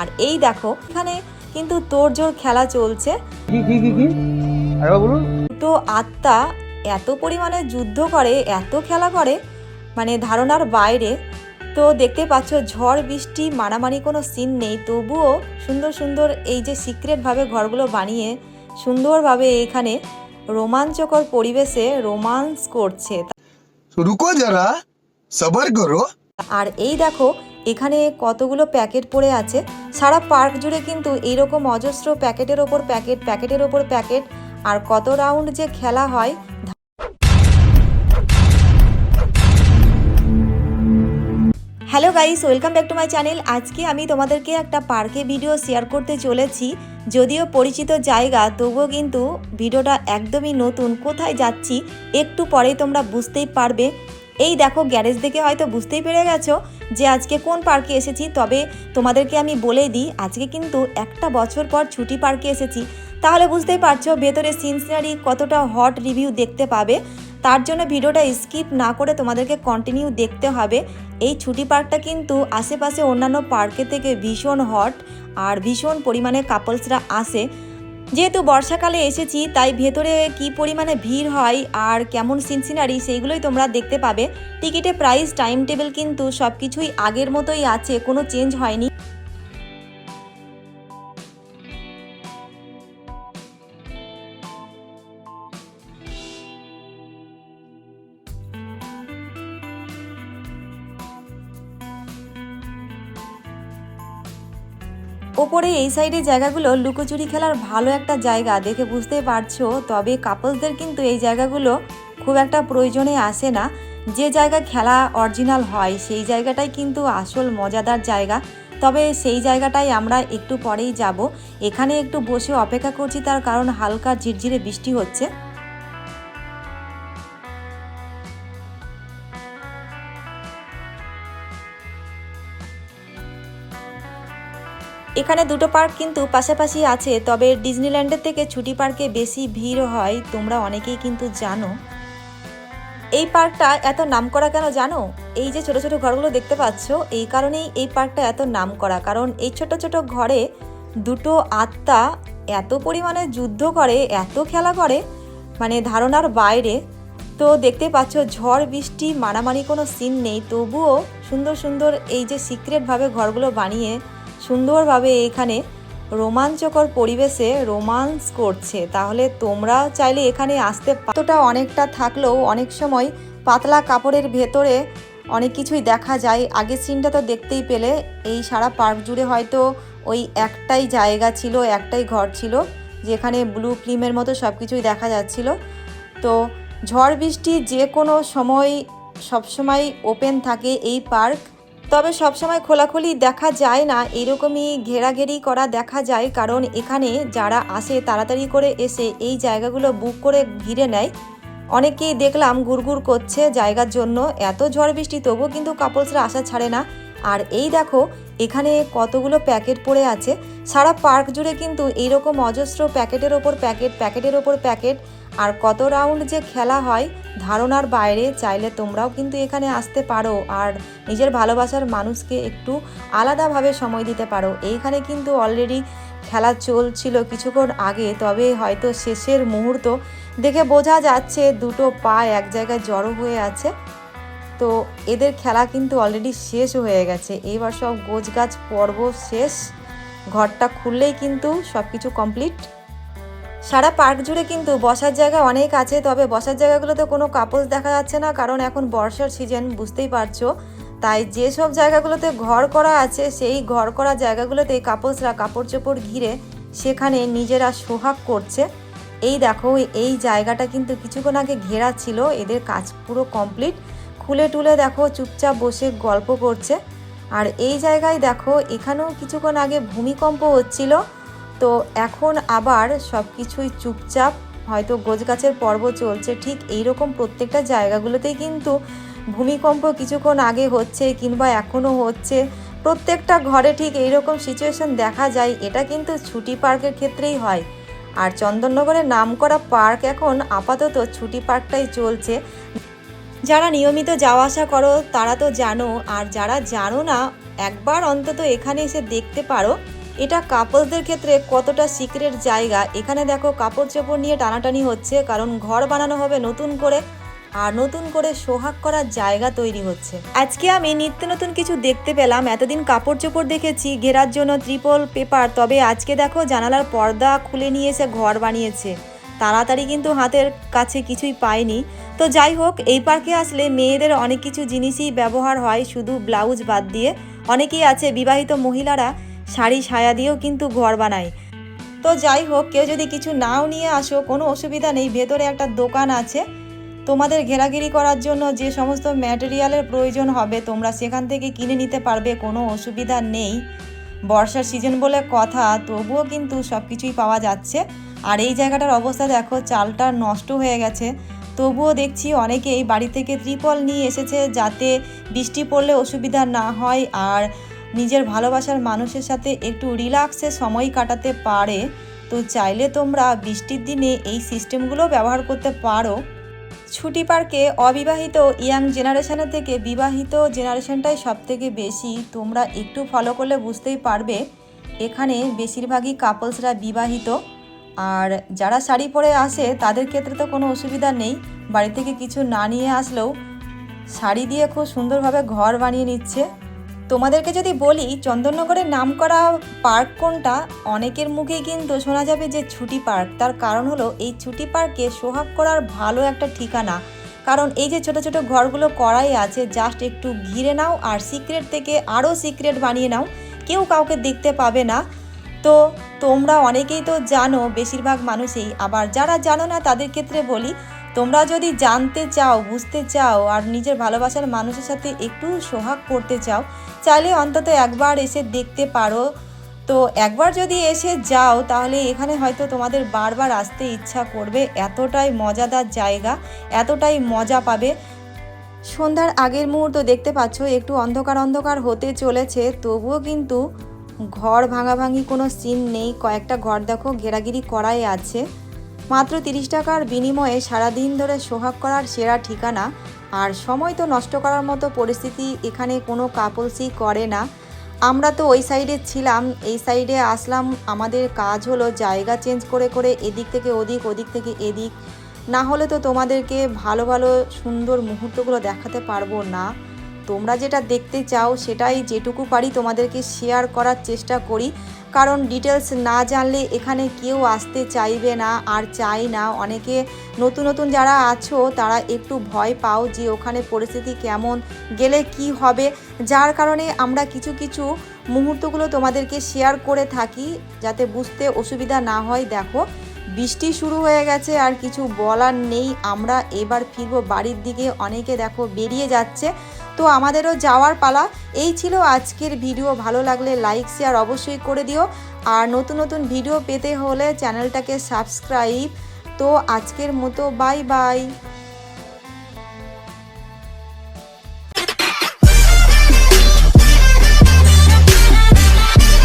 আর এই দেখো এখানে কিন্তু তোড়জোড় খেলা চলছে। দুটো আত্মা এত পরিমাণে যুদ্ধ করে, এত খেলা করে, মানে ধারণার বাইরে। তো দেখতে পাচ্ছ ঝড় বৃষ্টি মারামারি কোনো সিন নেই, তবুও সুন্দর সুন্দর এই যে সিক্রেটভাবে ঘরগুলো বানিয়ে সুন্দরভাবে এখানে রোমাঞ্চকর পরিবেশে রোমান্স করছে। রুকো যারা, সবার করো। আর এই দেখো এখানে কতগুলো প্যাকেট পড়ে আছে। সারা পার্ক জুড়ে কিন্তু এইরকম অজস্র প্যাকেটের ওপর প্যাকেট, প্যাকেটের ওপর প্যাকেট, আর কত রাউন্ড যে খেলা হয়। Hello guys, welcome back to my channel. আজকে আমি তোমাদেরকে একটা পার্কে ভিডিও শেয়ার করতে চলেছি। যদিও পরিচিত জায়গা, তবুও কিন্তু ভিডিওটা একদমই নতুন। কোথায় যাচ্ছি একটু পরেই তোমরা বুঝতেই পারবে। এই দেখো গ্যারেজ দেখে হয়তো বুঝতেই পেরে গেছো যে আজকে কোন পার্কে এসেছি। তবে তোমাদেরকে আমি বলে দিই, আজকে কিন্তু একটা বছর পর ছুটি পার্কে এসেছি। তাহলে বুঝতেই পারছো ভেতরে সিনারি কতটা হট রিভিউ দেখতে পাবে। তার জন্য ভিডিওটা স্কিপ না করে তোমাদেরকে কন্টিনিউ দেখতে হবে। এই ছুটি পার্কটা কিন্তু আশেপাশে অন্যান্য পার্কের থেকে ভীষণ হট, আর ভীষণ পরিমাণে কাপলসরা আসে। যেহেতু বর্ষাকালে এসেছি, তাই ভেতরে কি পরিমাণে ভিড় হয় আর কেমন সিনারি সেইগুলোই তোমরা দেখতে পাবে। টিকিটের প্রাইস, টাইম টেবিল কিন্তু সব কিছুই আগের মতোই আছে, কোনো চেঞ্জ হয়নি। ওপরে এই সাইডে জায়গাগুলো লুকোচুরি খেলার ভালো একটা জায়গা, দেখে বুঝতেই পারছো। তবে কাপলসদের কিন্তু এই জায়গাগুলো খুব একটা প্রয়োজনে আসে না। যে জায়গা খেলা অরিজিনাল হয় সেই জায়গাটাই কিন্তু আসল মজাদার জায়গা। তবে সেই জায়গাটাই আমরা একটু পরেই যাব। এখানে একটু বসে অপেক্ষা করছি, তার কারণ হালকা ঝিরঝিরে বৃষ্টি হচ্ছে। এখানে দুটো পার্ক কিন্তু পাশাপাশি আছে, তবে ডিজনিল্যান্ডের থেকে ছুটি পার্কে বেশি ভিড় হয়, তোমরা অনেকেই কিন্তু জানো। এই পার্কটা এত নামকরা কেন জানো? এই যে ছোট ছোট ঘরগুলো দেখতে পাচ্ছ, এই কারণেই এই পার্কটা এত নামকরা। কারণ এই ছোট ছোট ঘরে দুটো আত্মা এত পরিমাণে যুদ্ধ করে, এত খেলা করে, মানে ধারণার বাইরে। তো দেখতে পাচ্ছ ঝড় বৃষ্টি মারামারি কোনো সিন নেই, তবুও সুন্দর সুন্দর এই যে সিক্রেটভাবে ঘরগুলো বানিয়ে সুন্দরভাবে এখানে রোমাঞ্চকর পরিবেশে রোমান্স করছে। তাহলে তোমরা চাইলে এখানে আসতে পারোটা অনেকটা থাকলেও অনেক সময় পাতলা কাপড়ের ভেতরে অনেক কিছুই দেখা যায়। আগের সিনটা তো দেখতেই পেলে। এই সারা পার্ক জুড়ে হয়তো ওই একটাই জায়গা ছিল, একটাই ঘর ছিল, যেখানে ব্লু ফিল্মের মতো সব কিছুই দেখা যাচ্ছিল। তো ঝড় বৃষ্টি যে কোনো সময় সবসময় ওপেন থাকে এই পার্ক। তবে সবসময় খোলাখুলি দেখা যায় না, এরকমই ঘেরাঘেরি করা দেখা যায়। কারণ এখানে যারা আসে তাড়াতাড়ি করে এসে এই জায়গাগুলো বুক করে ঘিরে নেয়। অনেকেই দেখলাম ঘুরঘুর করছে জায়গার জন্য। এত ঝড় বৃষ্টি তবুও কিন্তু কাপলসরা আসা ছাড়ে না। আর এই দেখো এখানে কতগুলো প্যাকেট পড়ে আছে। সারা পার্ক জুড়ে কিন্তু এইরকম অজস্র প্যাকেটের ওপর প্যাকেট, প্যাকেটের ওপর প্যাকেট, আর কত রাউন্ড যে খেলা হয় ধারণার বাইরে। চাইলে তোমরাও কিন্তু এখানে আসতে পারো আর নিজের ভালোবাসার মানুষকে একটু আলাদাভাবে সময় দিতে পারো। এইখানে কিন্তু অলরেডি খেলা চলছিল কিছুক্ষণ আগে, তবে হয়তো শেষের মুহূর্ত দেখে বোঝা যাচ্ছে দুটো পা এক জায়গায় জড়ো হয়ে আছে। তো এদের খেলা কিন্তু অলরেডি শেষ হয়ে গেছে। এইবার সব গোছগাছ পর্ব শেষ, ঘরটা খুললেই কিন্তু সব কিছু কমপ্লিট। সারা পার্ক জুড়ে কিন্তু বসার জায়গা অনেক আছে, তবে বসার জায়গাগুলোতে কোনো কাপলস দেখা যাচ্ছে না, কারণ এখন বর্ষার সিজন, বুঝতেই পারছো। তাই যেসব জায়গাগুলোতে ঘর করা আছে সেই ঘর করা জায়গাগুলোতে কাপলসরা কাপড় চোপড় ঘিরে সেখানে নিজেরা সোহাগ করছে। এই দেখো এই জায়গাটা কিন্তু কিছুক্ষণ আগে ঘেরা ছিল, এদের কাজ পুরো কমপ্লিট। খুলে টুলে দেখো চুপচাপ বসে গল্প করছে। আর এই জায়গায় দেখো এখানেও কিছুক্ষণ আগে ভূমিকম্প হচ্ছিল, তো এখন আবার সব কিছুই চুপচাপ, হয়তো গোছগাছের পর্ব চলছে। ঠিক এইরকম প্রত্যেকটা জায়গাগুলোতেই কিন্তু ভূমিকম্প কিছুক্ষণ আগে হচ্ছে কিংবা এখনও হচ্ছে। প্রত্যেকটা ঘরে ঠিক এইরকম সিচুয়েশন দেখা যায়। এটা কিন্তু ছুটি পার্কের ক্ষেত্রেই হয়। আর চন্দননগরের নামকরা পার্ক এখন আপাতত ছুটি পার্কটাই চলছে। যারা নিয়মিত যাওয়া আসা করো তারা তো জানো, আর যারা জানো না একবার অন্তত এখানে এসে দেখতে পারো এটা কাপলসদের ক্ষেত্রে কতটা সিক্রেট জায়গা। এখানে দেখো কাপড় চোপড় নিয়ে টানাটানি হচ্ছে, কারণ ঘর বানানো হবে নতুন করে, আর নতুন করে সোহাগ করার জায়গা তৈরি হচ্ছে। আজকে আমি নিত্য নতুন কিছু দেখতে পেলাম। এতদিন কাপড় চোপড় দেখেছি ঘেরার জন্য ত্রিপল পেপার, তবে আজকে দেখো জানালার পর্দা খুলে নিয়ে এসে ঘর বানিয়েছে। তাড়াতাড়ি কিন্তু হাতের কাছে কিছুই পাইনি। তো যাই হোক, এই পার্কে আসলে মেয়েদের অনেক কিছু জিনিসই ব্যবহার হয়, শুধু ব্লাউজ বাদ দিয়ে। অনেকেই আছে বিবাহিত মহিলারা শাড়ি সায়া দিয়েও কিন্তু ঘর বানায়। তো যাই হোক, কেউ যদি কিছু নাও নিয়ে আসো কোনো অসুবিধা নেই, ভেতরে একটা দোকান আছে তোমাদের ঘেরাঘেরি করার জন্য। যে সমস্ত ম্যাটেরিয়ালের প্রয়োজন হবে তোমরা সেখান থেকে কিনে নিতে পারবে, কোনো অসুবিধা নেই। বর্ষার সিজন বলে কথা, তবুও কিন্তু সব কিছুই পাওয়া যাচ্ছে। আর এই জায়গাটার অবস্থা দেখো, চালটা নষ্ট হয়ে গেছে, তবুও দেখছি অনেকেই বাড়ি থেকে ত্রিপল নিয়ে এসেছে যাতে বৃষ্টি পড়লে অসুবিধা না হয় আর নিজের ভালোবাসার মানুষের সাথে একটু রিল্যাক্সে সময় কাটাতে পারে। তো চাইলে তোমরা বৃষ্টির দিনে এই সিস্টেমগুলো ব্যবহার করতে পারো। ছুটি পার্কে অবিবাহিত ইয়াং জেনারেশনের থেকে বিবাহিত জেনারেশনটাই সব থেকে বেশি। তোমরা একটু ফলো করলে বুঝতেই পারবে এখানে বেশিরভাগই কাপলসরা বিবাহিত। আর যারা শাড়ি পরে আসে তাদের ক্ষেত্রে তো কোনো অসুবিধা নেই, বাড়ি থেকে কিছু না নিয়ে আসলেও শাড়ি দিয়ে খুব সুন্দরভাবে ঘর বানিয়ে নিচ্ছে। তোমাদেরকে যদি বলি চন্দননগরের নামকরা পার্ক কোনটা, অনেকের মুখেই কিন্তু শোনা যাবে যে ছুটি পার্ক। তার কারণ হলো এই ছুটি পার্কে সোহাগ করার ভালো একটা ঠিকানা। কারণ এই যে ছোট ছোট ঘরগুলো করাই আছে, জাস্ট একটু ঘিরে নাও আর সিক্রেট থেকে আরও সিক্রেট বানিয়ে নাও, কেউ কাউকে দেখতে পাবে না। তো তোমরা অনেকেই তো জানো, বেশিরভাগ মানুষই। আবার যারা জানো না তাদের ক্ষেত্রে বলি, তোমরা যদি জানতে চাও, বুঝতে চাও আর নিজের ভালোবাসার মানুষের সাথে একটু সোহাগ করতে চাও, চাইলে অন্তত একবার এসে দেখতে পারো। তো একবার যদি এসে যাও তাহলে এখানে হয়তো তোমাদের বারবার আসতে ইচ্ছা করবে, এতটাই মজাদার জায়গা, এতটাই মজা পাবে। সন্ধ্যার আগের মুহূর্ত দেখতে পাচ্ছ, একটু অন্ধকার অন্ধকার হতে চলেছে, তবুও কিন্তু ঘর ভাঙাভাঙি কোনো সিন নেই। কয়েকটা ঘর দেখো ঘেরাঘিরি করাই আছে। মাত্র 30 টাকার বিনিময়ে সারাদিন ধরে সোহাগ করার সেরা ঠিকানা। আর সময় তো নষ্ট করার মতো পরিস্থিতি এখানে কোনো কাপলসই করে না। আমরা তো ওই সাইডে ছিলাম, এই সাইডে আসলাম। আমাদের কাজ হলো জায়গা চেঞ্জ করে করে এদিক থেকে ওদিক, ওদিক থেকে এদিক, না হলে তো তোমাদেরকে ভালো ভালো সুন্দর মুহূর্তগুলো দেখাতে পারবো না। তোমরা যেটা দেখতে চাও সেটাই যেটুকু পারি তোমাদেরকে শেয়ার করার চেষ্টা করি, কারণ ডিটেলস না জানলে এখানে কেউ আসতে চাইবে না আর চাই না। অনেকে নতুন নতুন যারা আছো তারা একটু ভয় পাও যে ওখানে পরিস্থিতি কেমন, গেলে কি হবে, যার কারণে আমরা কিছু কিছু মুহূর্তগুলো তোমাদেরকে শেয়ার করে থাকি যাতে বুঝতে অসুবিধা না হয়। দেখো বৃষ্টি শুরু হয়ে গেছে আর কিছু বলার নেই, আমরা এবার ফিরবো বাড়ির দিকে। অনেকে দেখো বেরিয়ে যাচ্ছে, তো আমাদেরও যাওয়ার পালা। এই ছিল আজকের ভিডিও। ভালো লাগলে লাইক শেয়ার অবশ্যই করে দিও, আর নতুন নতুন ভিডিও পেতে হলে চ্যানেলটাকে সাবস্ক্রাইব। তো আজকের মতো বাই বাই।